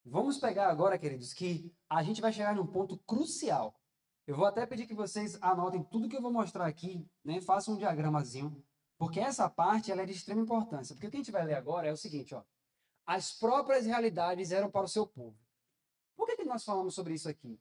Vamos pegar agora, queridos, que a gente vai chegar num ponto crucial. Eu vou até pedir que vocês anotem tudo que eu vou mostrar aqui, né? Façam um diagramazinho, porque essa parte ela é de extrema importância. Porque o que a gente vai ler agora é o seguinte, ó. As próprias realidades eram para o seu povo. Por que nós falamos sobre isso aqui?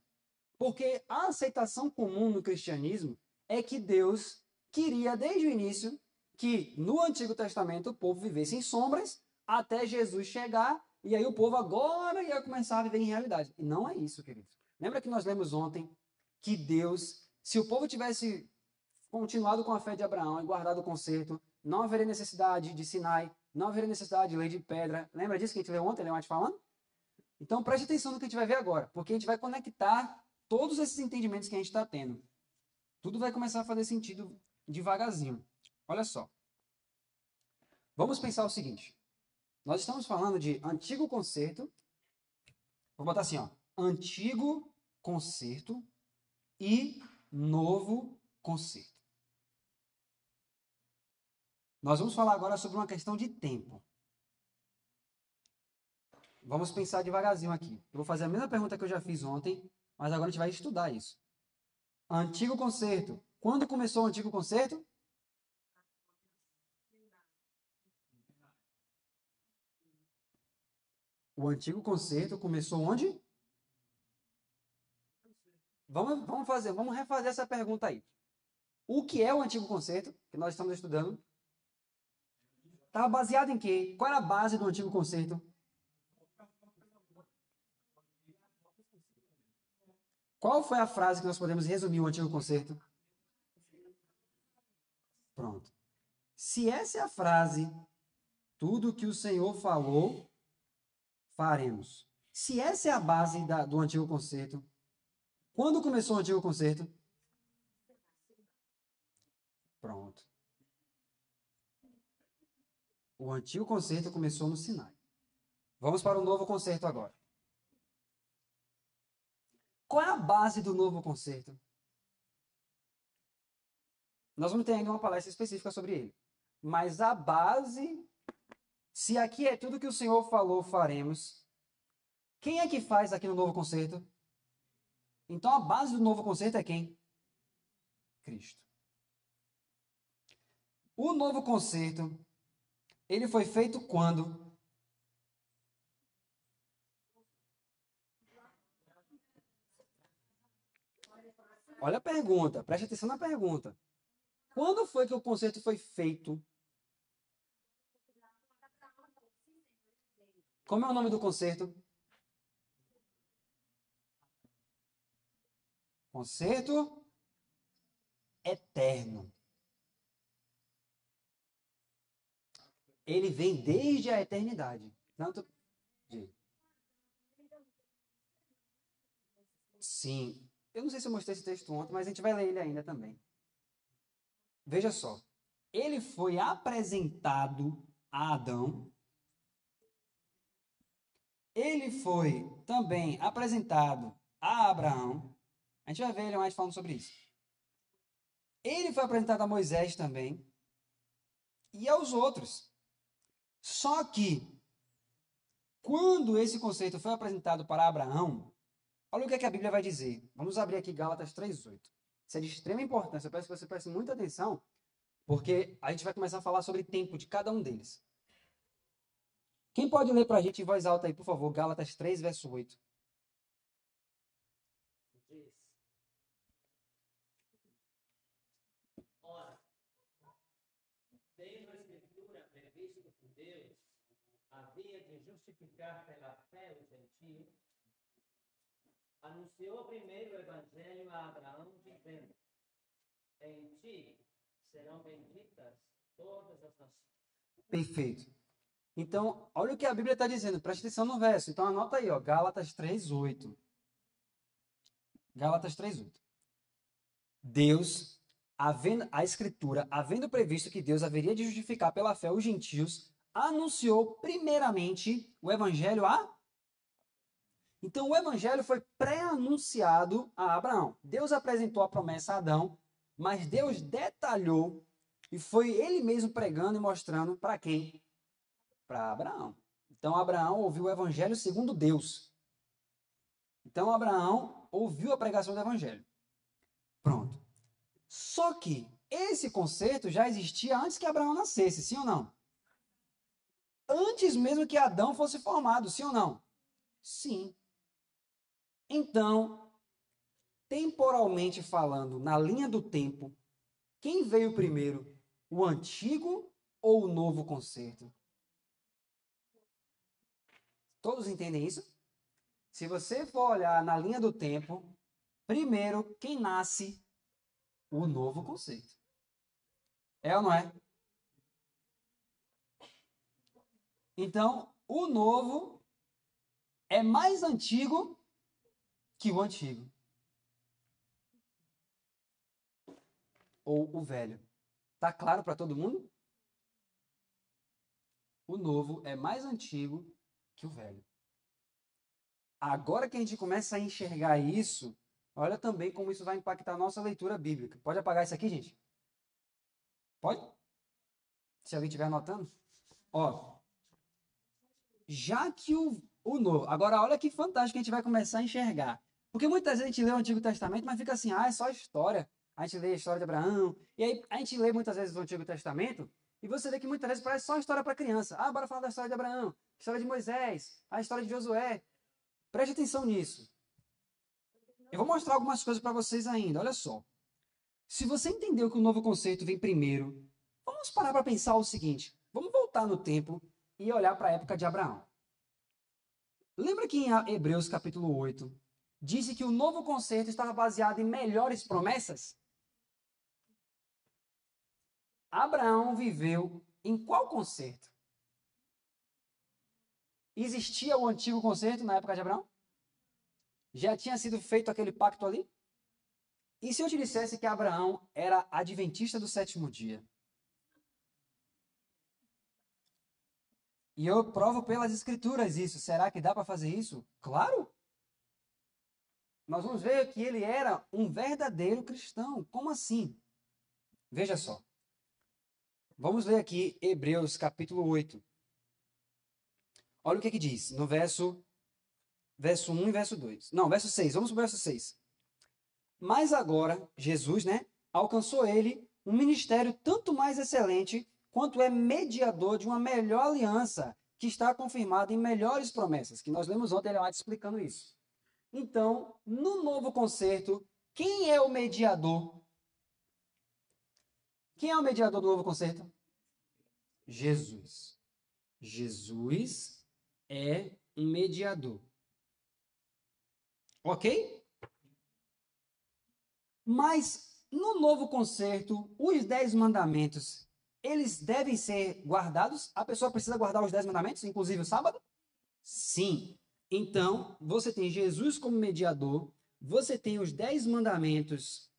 Porque a aceitação comum no cristianismo é que Deus queria, desde o início, que no Antigo Testamento o povo vivesse em sombras até Jesus chegar, e aí o povo agora ia começar a viver em realidade. E não é isso, queridos. Lembra que nós lemos ontem que Deus, se o povo tivesse continuado com a fé de Abraão e guardado o concerto, não haveria necessidade de Sinai, não haveria necessidade de lei de pedra. Lembra disso que a gente leu ontem, Leonardo falando? Então preste atenção no que a gente vai ver agora, porque a gente vai conectar todos esses entendimentos que a gente está tendo. Tudo vai começar a fazer sentido devagarzinho. Olha só. Vamos pensar o seguinte. Nós estamos falando de antigo concerto. Vou botar assim, ó. Antigo concerto e novo concerto. Nós vamos falar agora sobre uma questão de tempo. Vamos pensar devagarzinho aqui. Eu vou fazer a mesma pergunta que eu já fiz ontem, mas agora a gente vai estudar isso. Antigo concerto. Quando começou o antigo concerto? O antigo concerto começou onde? Vamos refazer essa pergunta aí. O que é o antigo concerto que nós estamos estudando? Estava baseado em quê? Qual era a base do antigo concerto? Qual foi a frase que nós podemos resumir o antigo concerto? Pronto. Se essa é a frase, tudo que o Senhor falou, faremos. Se essa é a base do antigo concerto, quando começou o antigo concerto? Pronto. O antigo concerto começou no Sinai. Vamos para o novo concerto agora. Qual é a base do novo concerto? Nós vamos ter ainda uma palestra específica sobre ele. Mas a base, se aqui é tudo que o Senhor falou, faremos. Quem é que faz aqui no novo concerto? Então a base do novo concerto é quem? Cristo. O novo concerto, ele foi feito quando? Olha a pergunta, preste atenção na pergunta. Quando foi que o concerto foi feito? Como é o nome do concerto? Concerto eterno. Ele vem desde a eternidade. Tanto de... Sim. Eu não sei se eu mostrei esse texto ontem, mas a gente vai ler ele ainda também. Veja só. Ele foi apresentado a Adão. Ele foi também apresentado a Abraão. A gente vai ver ele mais falando sobre isso. Ele foi apresentado a Moisés também. E aos outros. Só que, quando esse conceito foi apresentado para Abraão, olha o que a Bíblia vai dizer. Vamos abrir aqui Gálatas 3:8. Isso é de extrema importância. Eu peço que você preste muita atenção, porque a gente vai começar a falar sobre o tempo de cada um deles. Quem pode ler para a gente em voz alta aí, por favor, Gálatas 3, verso 8. Ora, tendo a Escritura previsto por Deus, havia de justificar pela fé os gentios, anunciou primeiro o Evangelho a Abraão, dizendo: em ti serão benditas todas as nações. Perfeito. Então, olha o que a Bíblia está dizendo. Preste atenção no verso. Então, anota aí, ó, Gálatas 3:8. Gálatas 3:8. Deus, a Escritura, havendo previsto que Deus haveria de justificar pela fé os gentios, anunciou primeiramente o Evangelho a... Então, o Evangelho foi pré-anunciado a Abraão. Deus apresentou a promessa a Adão, mas Deus detalhou e foi ele mesmo pregando e mostrando para quem? Para Abraão. Então, Abraão ouviu o Evangelho segundo Deus. Então, Abraão ouviu a pregação do evangelho. Pronto. Só que esse conceito já existia antes que Abraão nascesse, sim ou não? Antes mesmo que Adão fosse formado, sim ou não? Sim. Então, temporalmente falando, na linha do tempo, quem veio primeiro? O antigo ou o novo concerto? Todos entendem isso? Se você for olhar na linha do tempo, primeiro, quem nasce? O novo conceito. É ou não é? Então, o novo é mais antigo que o antigo. Ou o velho. Tá claro para todo mundo? O novo é mais antigo que o velho. Agora que a gente começa a enxergar isso, olha também como isso vai impactar a nossa leitura bíblica. Pode apagar isso aqui, gente? Pode? Se alguém estiver anotando. Ó, já que o novo. Agora, olha que fantástico que a gente vai começar a enxergar. Porque muitas vezes a gente lê o Antigo Testamento, mas fica assim, é só história. A gente lê a história de Abraão, e aí a gente lê muitas vezes o Antigo Testamento, e você vê que muitas vezes parece só história para criança. Ah, bora falar da história de Abraão, história de Moisés, a história de Josué. Preste atenção nisso. Eu vou mostrar algumas coisas para vocês ainda, olha só. Se você entendeu que o novo conceito vem primeiro, vamos parar para pensar o seguinte: vamos voltar no tempo e olhar para a época de Abraão. Lembra que em Hebreus capítulo 8 disse que o novo conceito estava baseado em melhores promessas? Abraão viveu em qual conceito? Existia o antigo conceito na época de Abraão? Já tinha sido feito aquele pacto ali? E se eu te dissesse que Abraão era adventista do sétimo dia? E eu provo pelas escrituras isso. Será que dá para fazer isso? Claro! Nós vamos ver que ele era um verdadeiro cristão. Como assim? Veja só. Vamos ler aqui Hebreus capítulo 8. Olha o que diz no verso 1 e verso 2. Não, verso 6. Vamos para o verso 6. Mas agora, Jesus, né, alcançou ele um ministério tanto mais excelente quanto é mediador de uma melhor aliança que está confirmada em melhores promessas, que nós lemos ontem, Ellen White explicando isso. Então, no novo concerto, quem é o mediador? Quem é o mediador do novo concerto? Jesus. Jesus é um mediador. Ok? Mas no novo concerto, os 10 mandamentos, eles devem ser guardados? A pessoa precisa guardar os 10 mandamentos, inclusive o sábado? Sim. Então, você tem Jesus como mediador, você tem os 10 mandamentos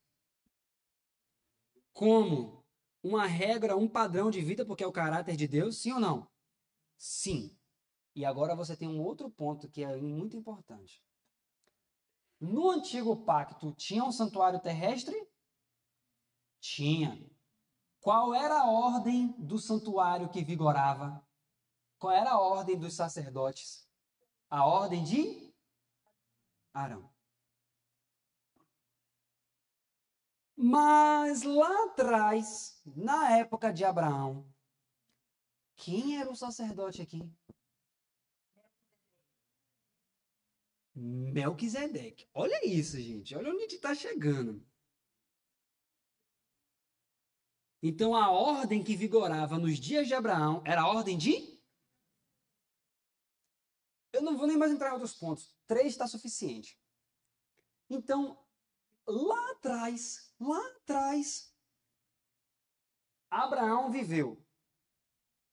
como uma regra, um padrão de vida, porque é o caráter de Deus, sim ou não? Sim. E agora você tem um outro ponto que é muito importante. No antigo pacto, tinha um santuário terrestre? Tinha. Qual era a ordem do santuário que vigorava? Qual era a ordem dos sacerdotes? A ordem de Arão. Mas lá atrás, na época de Abraão, quem era o sacerdote aqui? Melquisedeque. Olha isso, gente. Olha onde a gente está chegando. Então, a ordem que vigorava nos dias de Abraão era a ordem de. Eu não vou nem mais entrar em outros pontos. 3 está suficiente. Então, lá atrás, Abraão viveu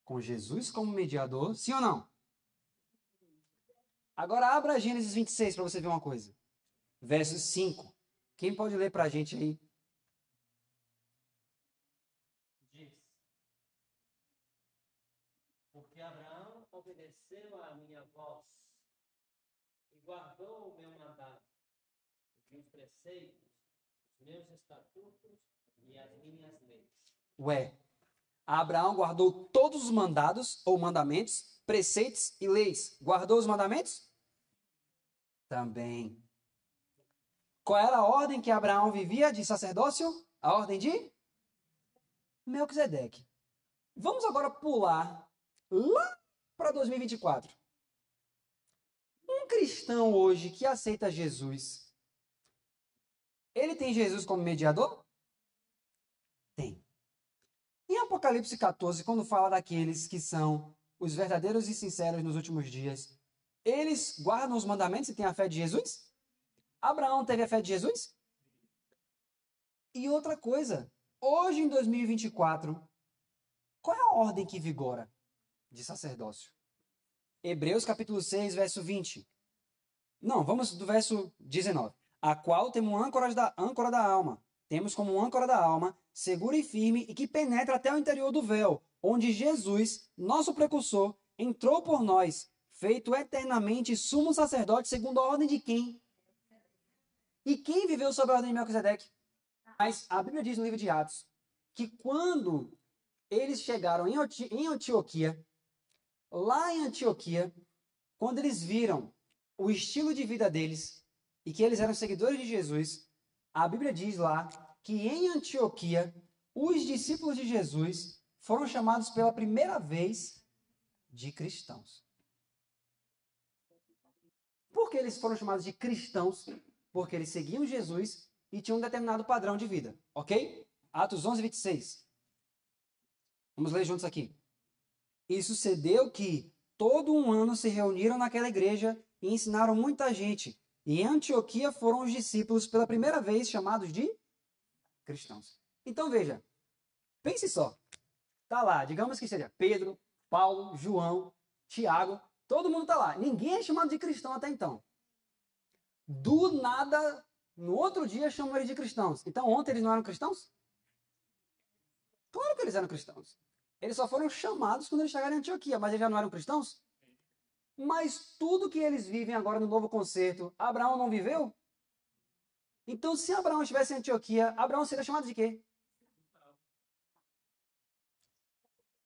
com Jesus como mediador, sim ou não? Agora abra Gênesis 26 para você ver uma coisa. Verso 5. Quem pode ler para a gente aí? Diz: porque Abraão obedeceu à minha voz e guardou o meu mandado, os meus preceitos, os meus estatutos e as minhas leis. Ué, Abraão guardou todos os mandados ou mandamentos, preceitos e leis. Guardou os mandamentos? Também. Qual era a ordem que Abraão vivia de sacerdócio? A ordem de Melquisedeque. Vamos agora pular lá para 2024. Um cristão hoje que aceita Jesus, ele tem Jesus como mediador? Tem. Em Apocalipse 14, quando fala daqueles que são os verdadeiros e sinceros nos últimos dias, eles guardam os mandamentos e têm a fé de Jesus? Abraão teve a fé de Jesus? E outra coisa, hoje em 2024, qual é a ordem que vigora de sacerdócio? Hebreus capítulo 6, verso 20. Não, vamos do verso 19. A qual temos âncora da alma. Temos como âncora da alma, segura e firme, e que penetra até o interior do véu, onde Jesus, nosso precursor, entrou por nós, feito eternamente sumo sacerdote segundo a ordem de quem? E quem viveu sob a ordem de Melquisedeque? Mas a Bíblia diz no livro de Atos que quando eles chegaram em Antioquia, lá em Antioquia, quando eles viram o estilo de vida deles e que eles eram seguidores de Jesus, a Bíblia diz lá que em Antioquia, os discípulos de Jesus foram chamados pela primeira vez de cristãos. Por que eles foram chamados de cristãos? Porque eles seguiam Jesus e tinham um determinado padrão de vida, ok? Atos 11, 26. Vamos ler juntos aqui. E sucedeu que todo um ano se reuniram naquela igreja e ensinaram muita gente. E em Antioquia foram os discípulos pela primeira vez chamados de cristãos. Então veja, pense só. Tá lá, digamos que seja Pedro, Paulo, João, Tiago, todo mundo tá lá. Ninguém é chamado de cristão até então. Do nada, no outro dia chamam eles de cristãos. Então ontem eles não eram cristãos? Claro que eles eram cristãos. Eles só foram chamados quando eles chegaram em Antioquia, mas eles já não eram cristãos? Mas tudo que eles vivem agora no novo concerto, Abraão não viveu? Então, se Abraão estivesse em Antioquia, Abraão seria chamado de quê?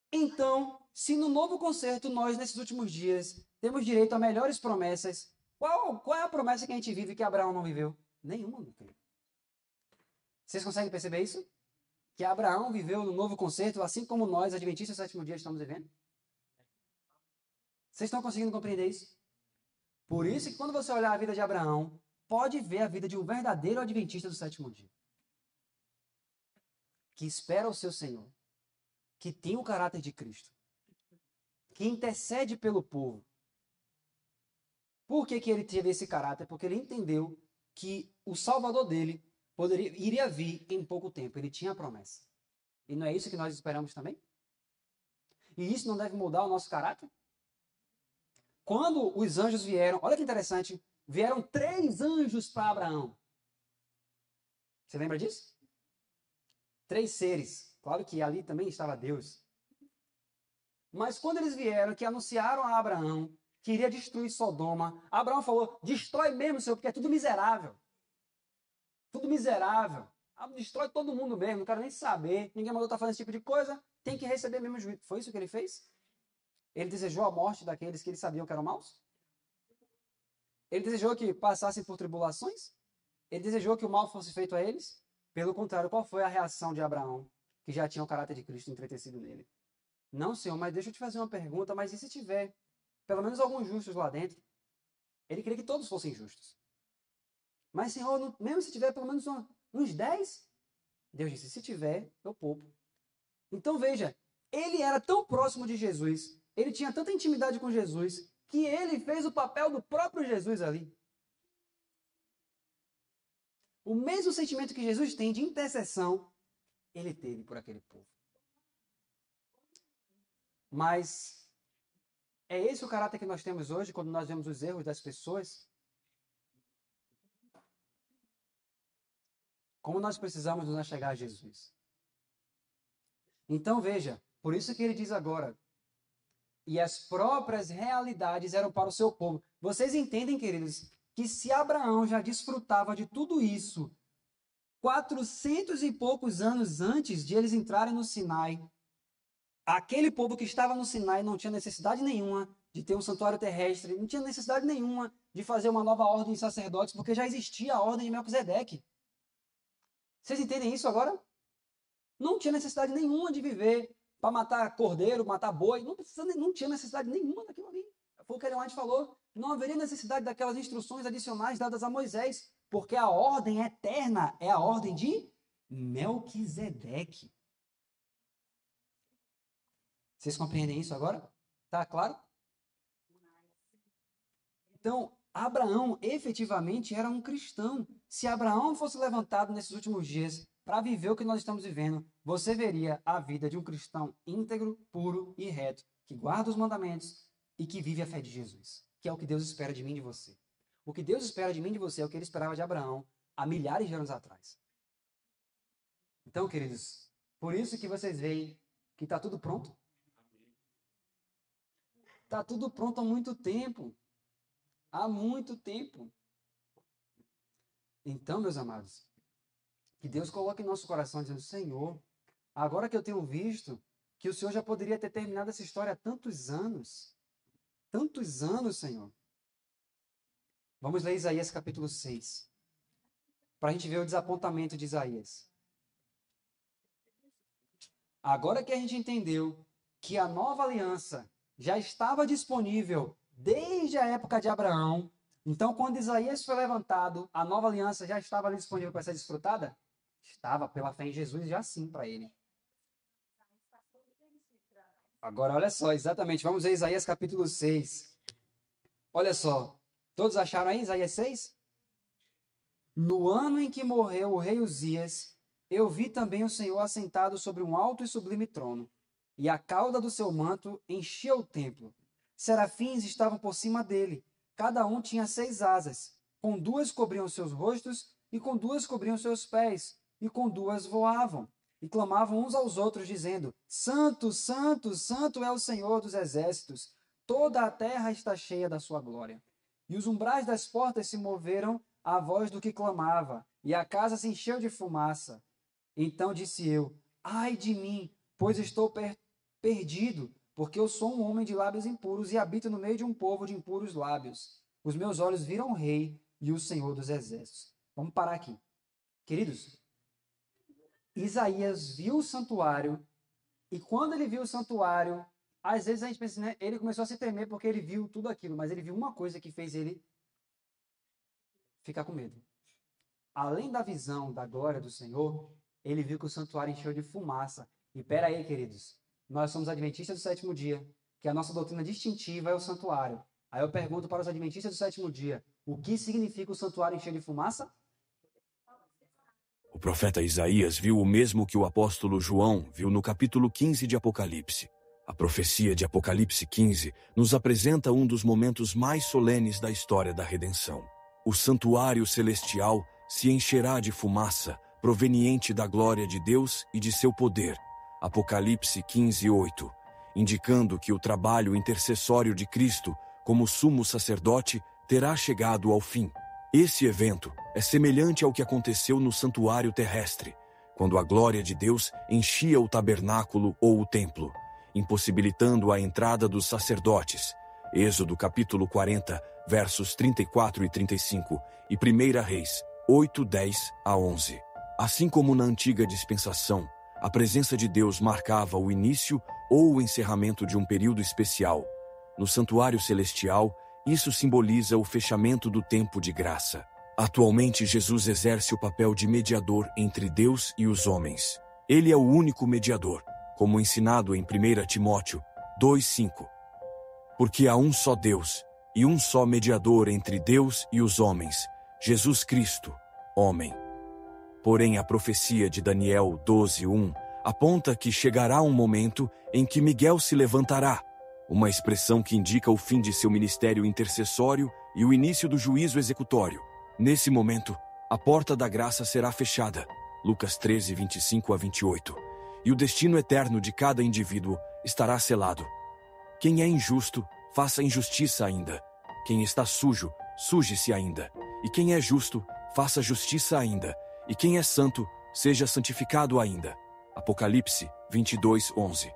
Então, se no novo concerto nós, nesses últimos dias, temos direito a melhores promessas, qual é a promessa que a gente vive que Abraão não viveu? Nenhuma, meu querido. Vocês conseguem perceber isso? Que Abraão viveu no novo concerto, assim como nós, adventistas do sétimo dia, estamos vivendo? Vocês estão conseguindo compreender isso? Por isso que quando você olhar a vida de Abraão, pode ver a vida de um verdadeiro adventista do sétimo dia. Que espera o seu Senhor. Que tem o caráter de Cristo. Que intercede pelo povo. Por que ele teve esse caráter? Porque ele entendeu que o Salvador dele iria vir em pouco tempo. Ele tinha a promessa. E não é isso que nós esperamos também? E isso não deve mudar o nosso caráter? Quando os anjos vieram, olha que interessante, vieram 3 anjos para Abraão. Você lembra disso? 3 seres. Claro que ali também estava Deus. Mas quando eles vieram, que anunciaram a Abraão que iria destruir Sodoma, Abraão falou, destrói mesmo, Senhor, porque é tudo miserável. Tudo miserável. Destrói todo mundo mesmo, não quero nem saber. Ninguém mandou estar fazendo esse tipo de coisa, tem que receber mesmo juízo. Foi isso que ele fez? Ele desejou a morte daqueles que eles sabiam que eram maus? Ele desejou que passassem por tribulações? Ele desejou que o mal fosse feito a eles? Pelo contrário, qual foi a reação de Abraão, que já tinha o caráter de Cristo entretecido nele? Não, Senhor, mas deixa eu te fazer uma pergunta, mas e se tiver pelo menos alguns justos lá dentro? Ele queria que todos fossem justos. Mas, Senhor, mesmo se tiver pelo menos uns 10? Deus disse, se tiver, eu poupo. Então veja, ele era tão próximo de Jesus, ele tinha tanta intimidade com Jesus, que ele fez o papel do próprio Jesus ali. O mesmo sentimento que Jesus tem de intercessão, ele teve por aquele povo. Mas é esse o caráter que nós temos hoje, quando nós vemos os erros das pessoas? Como nós precisamos nos achegar a Jesus? Então veja, por isso que ele diz agora, e as próprias realidades eram para o seu povo. Vocês entendem, queridos, que se Abraão já desfrutava de tudo isso 400 e poucos anos antes de eles entrarem no Sinai, aquele povo que estava no Sinai não tinha necessidade nenhuma de ter um santuário terrestre, não tinha necessidade nenhuma de fazer uma nova ordem de sacerdotes, porque já existia a ordem de Melquisedeque. Vocês entendem isso agora? Não tinha necessidade nenhuma de viver para matar cordeiro, matar boi, não tinha necessidade nenhuma daquilo ali. Foi o que Ellen White falou, não haveria necessidade daquelas instruções adicionais dadas a Moisés, porque a ordem eterna é a ordem de Melquisedeque. Vocês compreendem isso agora? Tá claro? Então, Abraão efetivamente era um cristão. Se Abraão fosse levantado nesses últimos dias para viver o que nós estamos vivendo, você veria a vida de um cristão íntegro, puro e reto, que guarda os mandamentos e que vive a fé de Jesus, que é o que Deus espera de mim e de você. O que Deus espera de mim e de você é o que ele esperava de Abraão há milhares de anos atrás. Então, queridos, por isso que vocês veem que está tudo pronto. Está tudo pronto há muito tempo. Há muito tempo. Então, meus amados, que Deus coloque em nosso coração dizendo, Senhor, agora que eu tenho visto que o Senhor já poderia ter terminado essa história há tantos anos, Senhor. Vamos ler Isaías capítulo 6, para a gente ver o desapontamento de Isaías. Agora que a gente entendeu que a nova aliança já estava disponível desde a época de Abraão, então quando Isaías foi levantado, a nova aliança já estava ali disponível para ser desfrutada? Estava, pela fé em Jesus, já sim para ele. Agora, olha só, exatamente, vamos ver Isaías capítulo 6. Olha só, todos acharam aí Isaías 6? No ano em que morreu o rei Uzias, eu vi também o Senhor assentado sobre um alto e sublime trono, e a cauda do seu manto enchia o templo. Serafins estavam por cima dele, cada um tinha 6 asas, com 2 cobriam seus rostos, e com 2 cobriam seus pés, e com 2 voavam, e clamavam uns aos outros, dizendo, Santo, Santo, Santo é o Senhor dos exércitos, toda a terra está cheia da sua glória. E os umbrais das portas se moveram à voz do que clamava, e a casa se encheu de fumaça. Então disse eu, ai de mim, pois estou perdido, porque eu sou um homem de lábios impuros e habito no meio de um povo de impuros lábios. Os meus olhos viram o Rei e o Senhor dos Exércitos. Vamos parar aqui. Queridos, Isaías viu o santuário, e quando ele viu o santuário, às vezes a gente pensa, né, ele começou a se tremer porque ele viu tudo aquilo, mas ele viu uma coisa que fez ele ficar com medo. Além da visão da glória do Senhor, ele viu que o santuário encheu de fumaça. E pera aí, queridos, nós somos adventistas do 7º dia, que a nossa doutrina distintiva é o santuário. Aí eu pergunto para os adventistas do 7º dia, o que significa o santuário encher de fumaça? O profeta Isaías viu o mesmo que o apóstolo João viu no capítulo 15 de Apocalipse. A profecia de Apocalipse 15 nos apresenta um dos momentos mais solenes da história da redenção. O santuário celestial se encherá de fumaça, proveniente da glória de Deus e de seu poder. Apocalipse 15:8, indicando que o trabalho intercessório de Cristo, como sumo sacerdote, terá chegado ao fim. Esse evento é semelhante ao que aconteceu no santuário terrestre, quando a glória de Deus enchia o tabernáculo ou o templo, impossibilitando a entrada dos sacerdotes. Êxodo capítulo 40, versos 34 e 35, e 1 Reis 8, 10 a 11. Assim como na antiga dispensação, a presença de Deus marcava o início ou o encerramento de um período especial. No santuário celestial, isso simboliza o fechamento do tempo de graça. Atualmente, Jesus exerce o papel de mediador entre Deus e os homens. Ele é o único mediador, como ensinado em 1 Timóteo 2:5. Porque há um só Deus e um só mediador entre Deus e os homens, Jesus Cristo, homem. Porém, a profecia de Daniel 12:1 aponta que chegará um momento em que Miguel se levantará, uma expressão que indica o fim de seu ministério intercessório e o início do juízo executório. Nesse momento, a porta da graça será fechada, Lucas 13, 25 a 28, e o destino eterno de cada indivíduo estará selado. Quem é injusto, faça injustiça ainda. Quem está sujo, suje-se ainda. E quem é justo, faça justiça ainda. E quem é santo, seja santificado ainda. Apocalipse 22:11.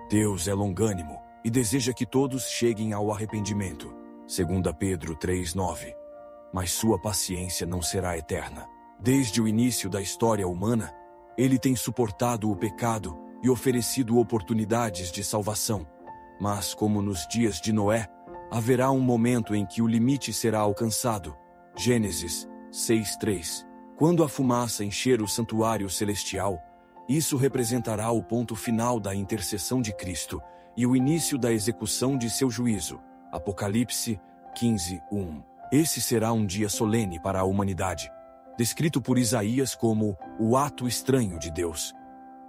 Deus é longânimo, e deseja que todos cheguem ao arrependimento. 2 Pedro 3:9. Mas sua paciência não será eterna. Desde o início da história humana, ele tem suportado o pecado e oferecido oportunidades de salvação. Mas, como nos dias de Noé, haverá um momento em que o limite será alcançado. Gênesis 6:3. Quando a fumaça encher o santuário celestial, isso representará o ponto final da intercessão de Cristo e o início da execução de seu juízo. Apocalipse 15:1. Esse será um dia solene para a humanidade, descrito por Isaías como o ato estranho de Deus.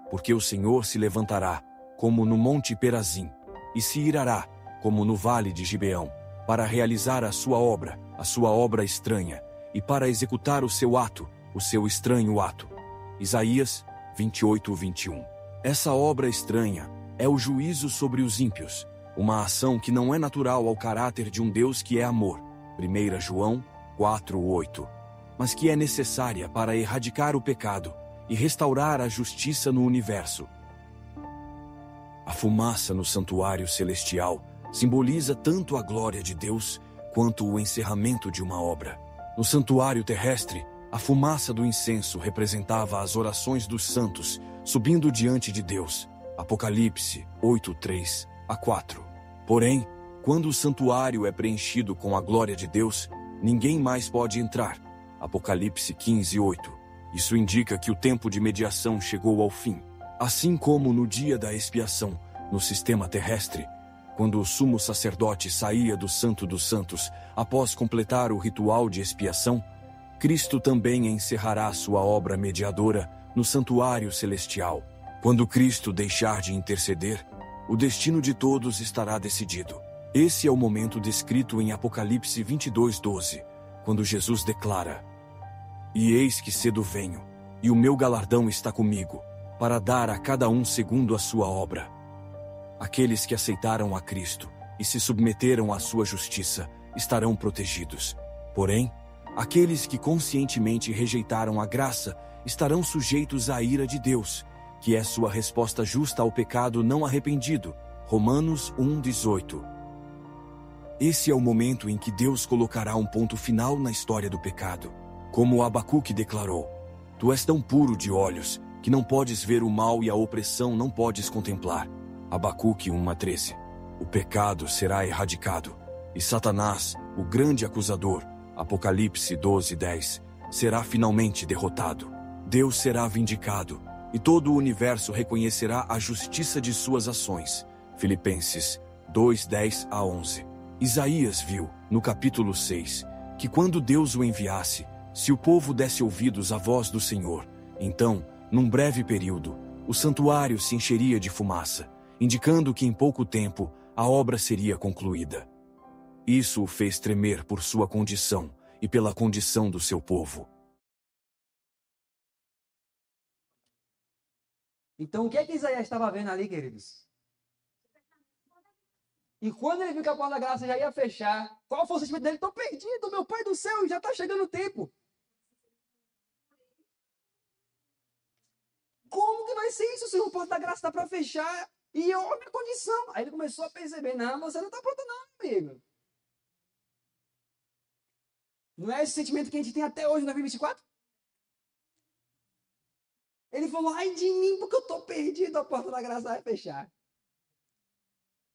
Porque o Senhor se levantará, como no monte Perazim, e se irará, como no vale de Gibeão, para realizar a sua obra estranha, e para executar o seu estranho ato. Isaías 28:21. Essa obra estranha é o juízo sobre os ímpios, uma ação que não é natural ao caráter de um Deus que é amor. 1 João 4:8. Mas que é necessária para erradicar o pecado e restaurar a justiça no universo. A fumaça no santuário celestial simboliza tanto a glória de Deus quanto o encerramento de uma obra. No santuário terrestre, a fumaça do incenso representava as orações dos santos subindo diante de Deus. Apocalipse 8:3-4. Porém, quando o santuário é preenchido com a glória de Deus, ninguém mais pode entrar. Apocalipse 15:8. Isso indica que o tempo de mediação chegou ao fim. Assim como no dia da expiação, no sistema terrestre, quando o sumo sacerdote saía do Santo dos Santos após completar o ritual de expiação, Cristo também encerrará sua obra mediadora no santuário celestial. Quando Cristo deixar de interceder, o destino de todos estará decidido. Esse é o momento descrito em Apocalipse 22:12, quando Jesus declara: "E eis que cedo venho, e o meu galardão está comigo, para dar a cada um segundo a sua obra." Aqueles que aceitaram a Cristo e se submeteram à sua justiça estarão protegidos. Porém, aqueles que conscientemente rejeitaram a graça estarão sujeitos à ira de Deus, que é sua resposta justa ao pecado não arrependido. Romanos 1:18. Esse é o momento em que Deus colocará um ponto final na história do pecado. Como Abacuque declarou: "Tu és tão puro de olhos, que não podes ver o mal e a opressão não podes contemplar." Abacuque 1:13. O pecado será erradicado, e Satanás, o grande acusador, Apocalipse 12:10, será finalmente derrotado. Deus será vindicado, e todo o universo reconhecerá a justiça de suas ações. Filipenses 2:10-11. Isaías viu, no capítulo 6, que quando Deus o enviasse, se o povo desse ouvidos à voz do Senhor, então, num breve período, o santuário se encheria de fumaça, indicando que em pouco tempo a obra seria concluída. Isso o fez tremer por sua condição e pela condição do seu povo. Então, o que é que Isaías estava vendo ali, queridos? E quando ele viu que a porta da graça já ia fechar, qual foi o sentimento dele? Estou perdido, meu pai do céu, já está chegando o tempo. Como que vai ser isso, Senhor? A porta da graça está para fechar e eu, a minha condição. Aí ele começou a perceber: não, você não está pronto não, amigo. Não é esse sentimento que a gente tem até hoje, em 2024? Ele falou: ai de mim, porque eu estou perdido, a porta da graça vai fechar.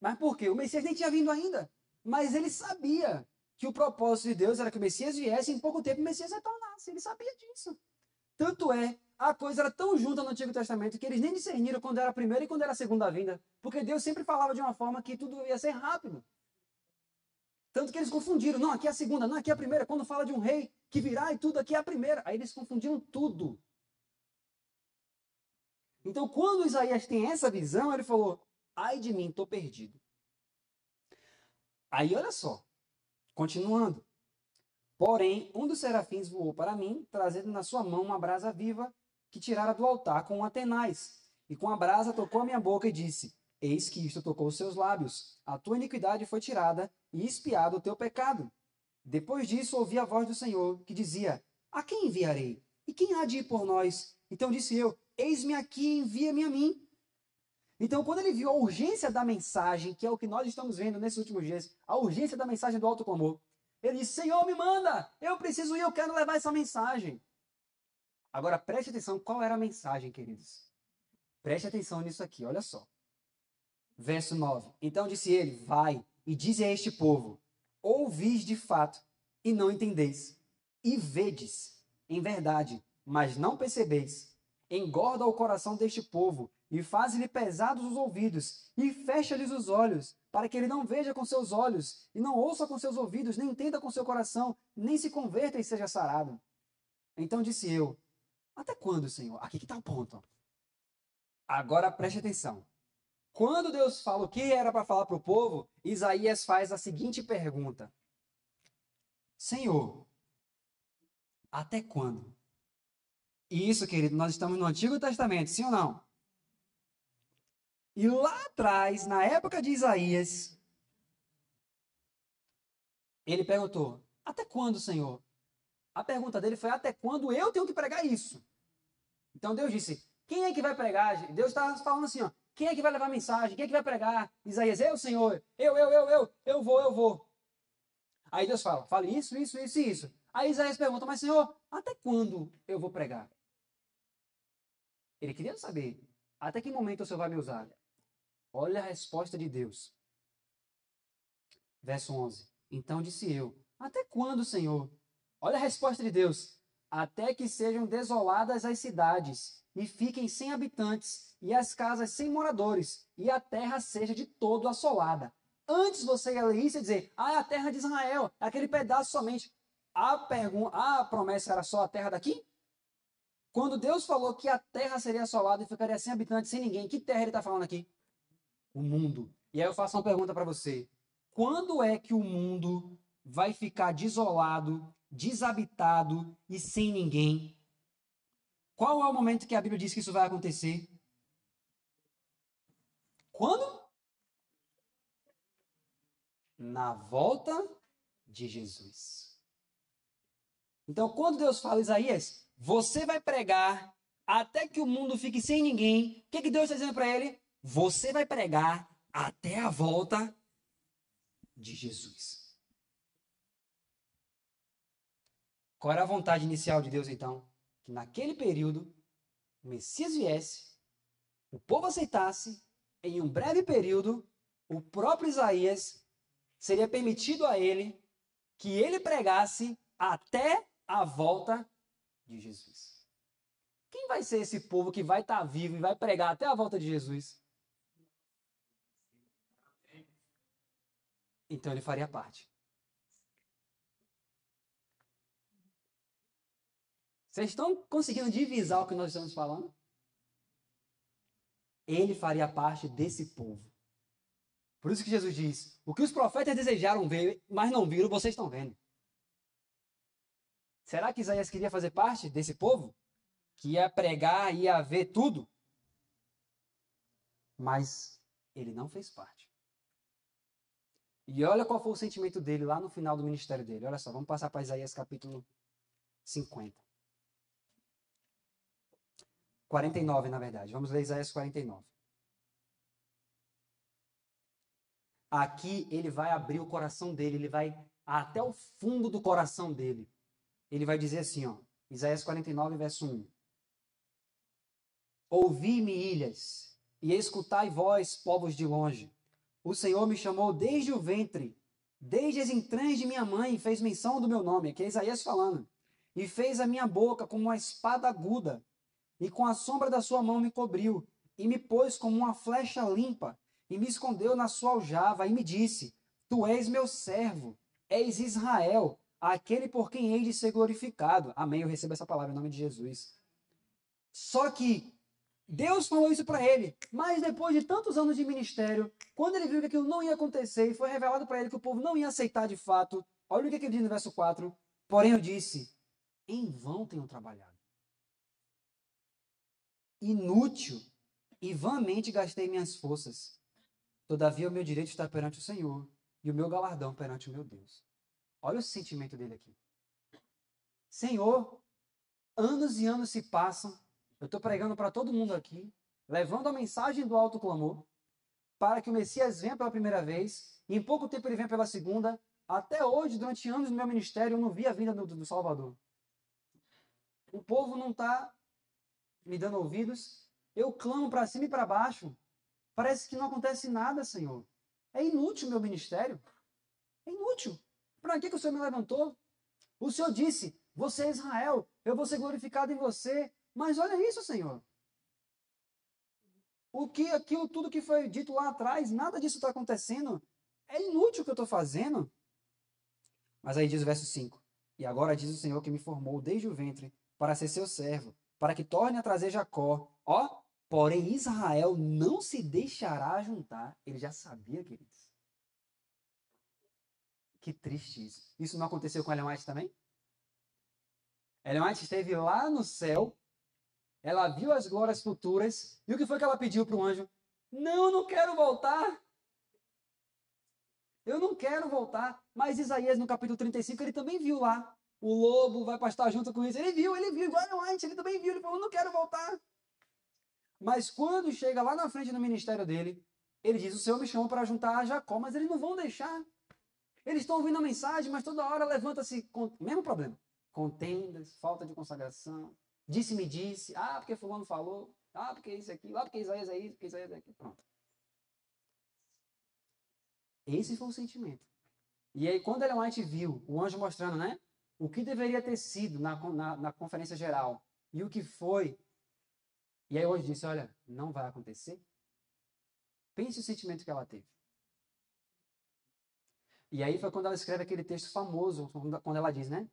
Mas por quê? O Messias nem tinha vindo ainda. Mas ele sabia que o propósito de Deus era que o Messias viesse e em pouco tempo o Messias retornasse. Ele sabia disso. Tanto é, a coisa era tão junta no Antigo Testamento que eles nem discerniram quando era a primeira e quando era a segunda vinda. Porque Deus sempre falava de uma forma que tudo ia ser rápido. Tanto que eles confundiram. Não, aqui é a segunda, não, aqui é a primeira. Quando fala de um rei que virá e tudo, aqui é a primeira. Aí eles confundiram tudo. Então, quando Isaías tem essa visão, ele falou: ai de mim, estou perdido. Aí, olha só, continuando. Porém, um dos serafins voou para mim, trazendo na sua mão uma brasa viva que tirara do altar com uma tenaz. E com a brasa tocou a minha boca e disse: eis que isto tocou os seus lábios. A tua iniquidade foi tirada e expiado o teu pecado. Depois disso, ouvi a voz do Senhor, que dizia: a quem enviarei? E quem há de ir por nós? Então disse eu: eis-me aqui, envia-me a mim. Então, quando ele viu a urgência da mensagem, que é o que nós estamos vendo nesses últimos dias, a urgência da mensagem do alto clamor, ele disse, Senhor, me manda, eu preciso ir, eu quero levar essa mensagem. Agora, preste atenção, qual era a mensagem, queridos? Preste atenção nisso aqui, olha só. Verso 9. Então disse ele, vai e dize a este povo, ouvis de fato e não entendeis, e vedes em verdade, mas não percebeis. Engorda o coração deste povo e faz-lhe pesados os ouvidos e fecha-lhes os olhos, para que ele não veja com seus olhos e não ouça com seus ouvidos, nem entenda com seu coração, nem se converta e seja sarado. Então disse eu, até quando, Senhor? Aqui que está o ponto. Agora preste atenção. Quando Deus fala o que era para falar para o povo, Isaías faz a seguinte pergunta. Senhor, até quando? E isso, querido, nós estamos no Antigo Testamento, sim ou não? E lá atrás, na época de Isaías, ele perguntou, até quando, Senhor? A pergunta dele foi, até quando eu tenho que pregar isso? Então Deus disse, quem é que vai pregar? Deus está falando assim, ó, quem é que vai levar a mensagem? Quem é que vai pregar? Isaías, eu, Senhor, eu vou. Aí Deus fala, fale isso. Aí Isaías pergunta, mas Senhor, até quando eu vou pregar? Ele queria saber, até que momento o Senhor vai me usar? Olha a resposta de Deus. Verso 11. Então disse eu, até quando, Senhor? Olha a resposta de Deus. Até que sejam desoladas as cidades, e fiquem sem habitantes, e as casas sem moradores, e a terra seja de todo assolada. Antes você ia ler isso e dizer, é a terra de Israel, é aquele pedaço somente. A promessa era só a terra daqui? Quando Deus falou que a terra seria assolada e ficaria sem habitantes, sem ninguém, que terra ele está falando aqui? O mundo. E aí eu faço uma pergunta para você. Quando é que o mundo vai ficar desolado, desabitado e sem ninguém? Qual é o momento que a Bíblia diz que isso vai acontecer? Quando? Na volta de Jesus. Então, quando Deus fala, Isaías, você vai pregar até que o mundo fique sem ninguém, o que Deus está dizendo para ele? Você vai pregar até a volta de Jesus. Qual era a vontade inicial de Deus, então? Que naquele período, o Messias viesse, o povo aceitasse, em um breve período, o próprio Isaías seria permitido a ele que ele pregasse até a volta de Jesus. Quem vai ser esse povo que vai estar vivo e vai pregar até a volta de Jesus? Então ele faria parte. Vocês estão conseguindo divisar o que nós estamos falando? Ele faria parte desse povo. Por isso que Jesus diz, o que os profetas desejaram ver, mas não viram, vocês estão vendo. Será que Isaías queria fazer parte desse povo? Que ia pregar, ia ver tudo? Mas ele não fez parte. E olha qual foi o sentimento dele lá no final do ministério dele. Olha só, vamos passar para Isaías capítulo 50. 49, na verdade. Vamos ler Isaías 49. Aqui ele vai abrir o coração dele, ele vai até o fundo do coração dele. Ele vai dizer assim, ó, Isaías 49, verso 1. Ouvi-me, ilhas, e escutai vós, povos de longe. O Senhor me chamou desde o ventre, desde as entranhas de minha mãe, fez menção do meu nome, aqui é Isaías falando, e fez a minha boca como uma espada aguda, e com a sombra da sua mão me cobriu, e me pôs como uma flecha limpa, e me escondeu na sua aljava, e me disse, tu és meu servo, és Israel, aquele por quem hei de ser glorificado. Amém, eu recebo essa palavra em nome de Jesus. Só que Deus falou isso para ele, mas depois de tantos anos de ministério, quando ele viu que aquilo não ia acontecer, e foi revelado para ele que o povo não ia aceitar de fato, olha o que ele diz no verso 4, porém eu disse, em vão tenho trabalhado. Inútil e vãmente gastei minhas forças. Todavia o meu direito está perante o Senhor e o meu galardão perante o meu Deus. Olha o sentimento dele aqui. Senhor, anos e anos se passam, eu estou pregando para todo mundo aqui, levando a mensagem do alto clamor, para que o Messias venha pela primeira vez, e em pouco tempo ele venha pela segunda. Até hoje, durante anos no meu ministério, eu não vi a vinda do Salvador. O povo não está me dando ouvidos. Eu clamo para cima e para baixo. Parece que não acontece nada, Senhor. É inútil o meu ministério. É inútil. Para que o Senhor me levantou? O Senhor disse, você é Israel, eu vou ser glorificado em você. Mas olha isso, Senhor. Tudo que foi dito lá atrás, nada disso está acontecendo. É inútil o que eu estou fazendo. Mas aí diz o verso 5. E agora diz o Senhor que me formou desde o ventre para ser seu servo, para que torne a trazer Jacó. Ó, porém Israel não se deixará juntar. Ele já sabia, queridos. Que triste isso. Isso não aconteceu com Ellen White também? Ellen White esteve lá no céu, ela viu as glórias futuras, e o que foi que ela pediu para o anjo? Não, eu não quero voltar. Eu não quero voltar. Mas Isaías, no capítulo 35, ele também viu lá. O lobo vai pastar junto com isso. Ele viu, igual a White, ele também viu. Ele falou, eu não quero voltar. Mas quando chega lá na frente do ministério dele, ele diz, o Senhor me chamou para juntar a Jacó, mas eles não vão deixar. Eles estão ouvindo a mensagem, mas toda hora levanta-se, mesmo problema. Contendas, falta de consagração, disse-me disse, porque fulano falou, porque isso aqui, porque Isaías é isso, porque Isaías é aquilo. Pronto. Esse foi o sentimento. E aí, quando Ellen White viu o anjo mostrando, né, o que deveria ter sido na conferência geral e o que foi, e aí o anjo disse, olha, não vai acontecer. Pense o sentimento que ela teve. E aí foi quando ela escreve aquele texto famoso, quando ela diz, né,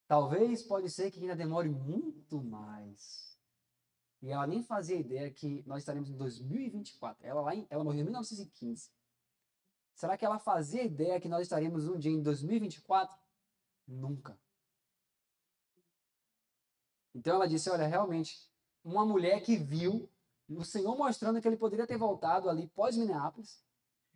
talvez pode ser que ainda demore muito mais. E ela nem fazia ideia que nós estaremos em 2024. Ela morreu em 1915. Será que ela fazia ideia que nós estaríamos um dia em 2024? Nunca. Então ela disse, olha, realmente, uma mulher que viu o Senhor mostrando que ele poderia ter voltado ali pós-Minneapolis,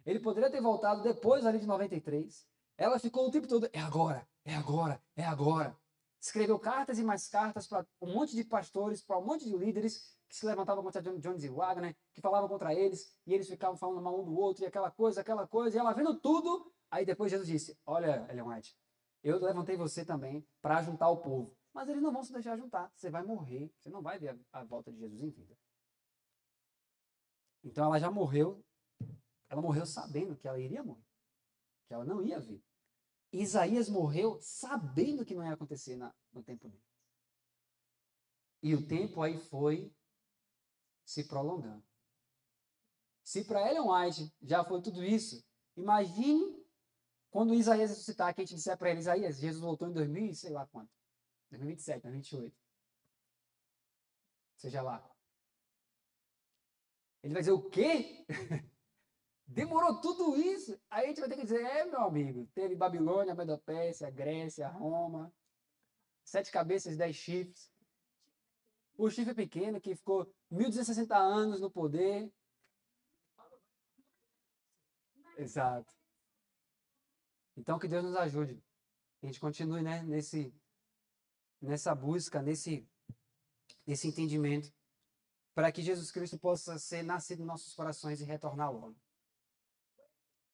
ele poderia ter voltado depois ali de 93, ela ficou o tempo todo, é agora, é agora, é agora. Escreveu cartas e mais cartas para um monte de pastores, para um monte de líderes que se levantavam contra Jones e Wagner, que falavam contra eles, e eles ficavam falando mal um do outro, e aquela coisa, e ela vendo tudo, aí depois Jesus disse, olha, Ellen White, eu levantei você também para juntar o povo, mas eles não vão se deixar juntar, você vai morrer, você não vai ver a volta de Jesus em vida. Então ela já morreu, ela morreu sabendo que ela iria morrer, que ela não ia ver. Isaías morreu sabendo que não ia acontecer no tempo dele. E o tempo aí foi se prolongando. Se para Ellen White já foi tudo isso, imagine quando Isaías ressuscitar, que a gente disser para ele, Isaías, Jesus voltou em 2000, sei lá quanto. 2027, 2028. Seja lá. Ele vai dizer, o quê? Demorou tudo isso? Aí a gente vai ter que dizer, meu amigo, teve Babilônia, Medopécia, Grécia, Roma, 7 cabeças, 10 chifres. O chifre pequeno, que ficou 1260 anos no poder. Exato. Então, que Deus nos ajude. A gente continue, né, nessa busca, nesse entendimento, para que Jesus Cristo possa ser nascido em nossos corações e retornar logo.